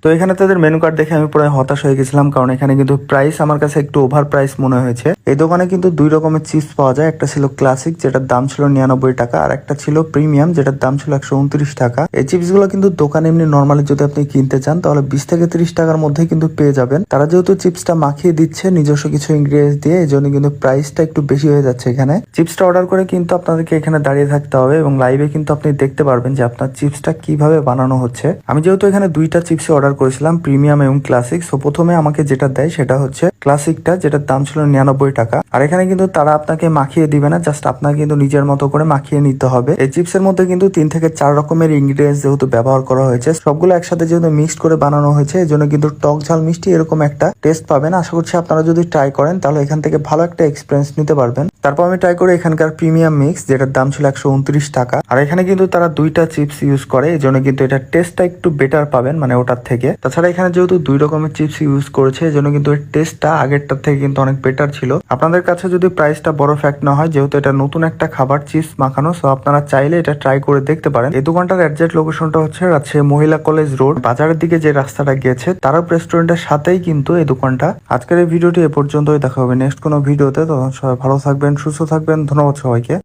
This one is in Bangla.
তো এখানে তাদের মেনু কার্ড দেখে আমি প্রায় হতাশ হয়ে গেছিলাম, কারণ এখানে কিন্তু প্রাইস আমার কাছে একটু ওভার প্রাইস মনে হয়েছে। এই দোকানে কিন্তু দুই রকমের চিপস পাওয়া যায়, একটা ছিল ক্লাসিক যেটার দাম ছিল 99 টাকা, আর একটা ছিল প্রিমিয়াম যেটার দাম ছিল 129 টাকা। এই চিপস গুলো কিন্তু দোকানে এমনি নর্মালি যদি আপনি কিনতে চান তাহলে 20 থেকে 30 টাকার মধ্যে কিন্তু পেয়ে যাবেন। তারা যেহেতু চিপসটা মাখিয়ে দিচ্ছে নিজস্ব কিছু ইনগ্রিডিয়েন্টস দিয়ে, এই জন্য কিন্তু প্রাইসটা একটু বেশি হয়ে যাচ্ছে। এখানে চিপসটা অর্ডার করে কিন্তু আপনাদেরকে এখানে দাঁড়িয়ে থাকতে হবে এবং লাইভে কিন্তু আপনি দেখতে পারবেন যে আপনার চিপসটা কিভাবে বানানো হচ্ছে। আমি যেহেতু এখানে দুইটা চিপস অর্ডার করেছিলাম, প্রিমিয়াম এবং ক্লাসিক, সো প্রথমে আমাকে যেটা দেয় সেটা হচ্ছে ক্লাসিকটা, যেটার দাম ছিল 99 টাকা। আর এখানে কিন্তু তারা আপনাকে মাখিয়ে দিবে না, জাস্ট আপনাকে কিন্তু নিজের মতো করে মাখিয়ে নিতে হবে। এই চিপসের মধ্যে কিন্তু 3 থেকে 4 রকমের ইনগ্রিডিয়েন্টস যেহেতু ব্যবহার করা হয়েছে, সবগুলো একসাথে যেহেতু মিক্সড করে বানানো হয়েছে, এই জন্য কিন্তু টক ঝাল মিষ্টি এরকম একটা টেস্ট পাবেন। আশা করছি আপনারা যদি ট্রাই করেন তাহলে এখান থেকে ভালো একটা এক্সপিরিয়েন্স নিতে পারবেন। তারপর আমি ট্রাই করি এখানকার প্রিমিয়াম মিক্স, যেটার দাম ছিল 129 টাকা। আর এখানে কিন্তু তারা দুইটা চিপস ইউজ করে, এই জন্য কিন্তু এটা টেস্টটা একটু বেটার পাবেন মানে ওটার থেকে। তাছাড়া এখানে যেহেতু দুই রকমের চিপস ইউজ করেছে, এই জন্য কিন্তু এর টেস্টটা আগেরটার থেকে কিন্তু অনেক বেটার ছিল। আপনাদের কাছে যদি প্রাইসটা বড় ফ্যাক্ট না হয়, যেহেতু এটা নতুন একটা খাবার চিপস মাখানো, সো আপনারা চাইলে এটা ট্রাই করে দেখতে পারেন। এই দোকানটার এক্সাক্ট লোকেশনটা হচ্ছে রাজশাহী মহিলা কলেজ রোড, বাজারের দিকে যে রাস্তাটা গিয়েছে তারা রেস্টুরেন্টের সাথেই কিন্তু এই দোকানটা। আজকের এই ভিডিওটি এ পর্যন্তই, দেখা হবে নেক্সট কোনো ভিডিওতে। তখন সবাই ভালো থাকবেন, সুস্থ থাকবেন, ধন্যবাদ সবাইকে।